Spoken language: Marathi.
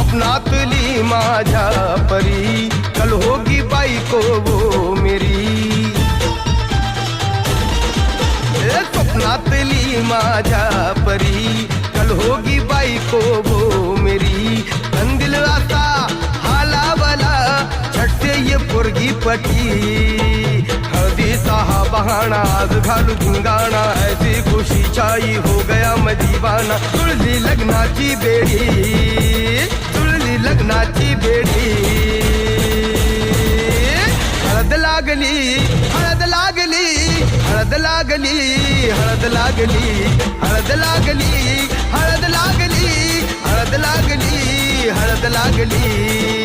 स्वप्नातली माझ्या परी कल होगी बायको वो मेरी। स्वप्नातली माझ्या परी कल होगी बायको वो मेरी। दिल आता हालावला झट से ये पोरगी पटी। हळदीचा हा बहाना आज घालू धिंगाणा ऐसी खुशी छाई हो गया मैं दीवाना। तुळली लग्नाची बेडी तुळली लग्नाची बेडी। हळद लागली हळद लागली हळद लागली हळद लागली हळद लागली हळद लागली हळद लागली हळद लागली।